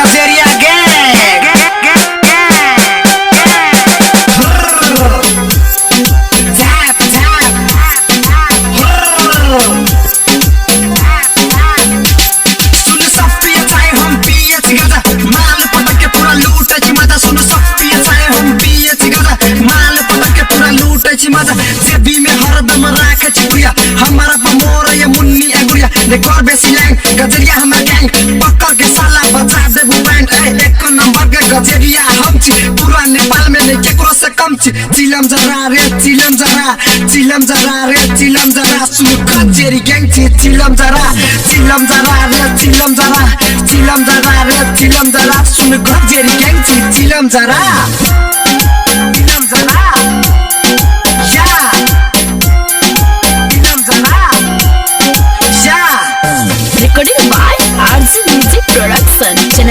Gajeria gang सुन सब पिए चाहे हम पिए गाजा माल पटक के पूरा लूटे छी मजा सुन सब पिए चाहे हम पिए गाजा माल पटक के पूरा लूटे छी मजा जेबी में हरदम राखे छी गुड़िया हमारा बमोर ये मुन्नी ए गुड़िया देखो बेसी लैंग गजरिया हमर गैंग पकड़ के साला बजा देबू बैंड एक नंबर के गजरिया हम छी पूरा नेपाल में नहीं केकरो से कम छी चिलम जरा रे चिलम जरा चिलम जरा रे चिलम जरा सुन गजेरी गैंग छी चिलम जरा रे चिलम जरा चिलम जरा रे चिलम जरा सुन गजेरी गैंग छी चिलम जरा Recording by RZ Music Production.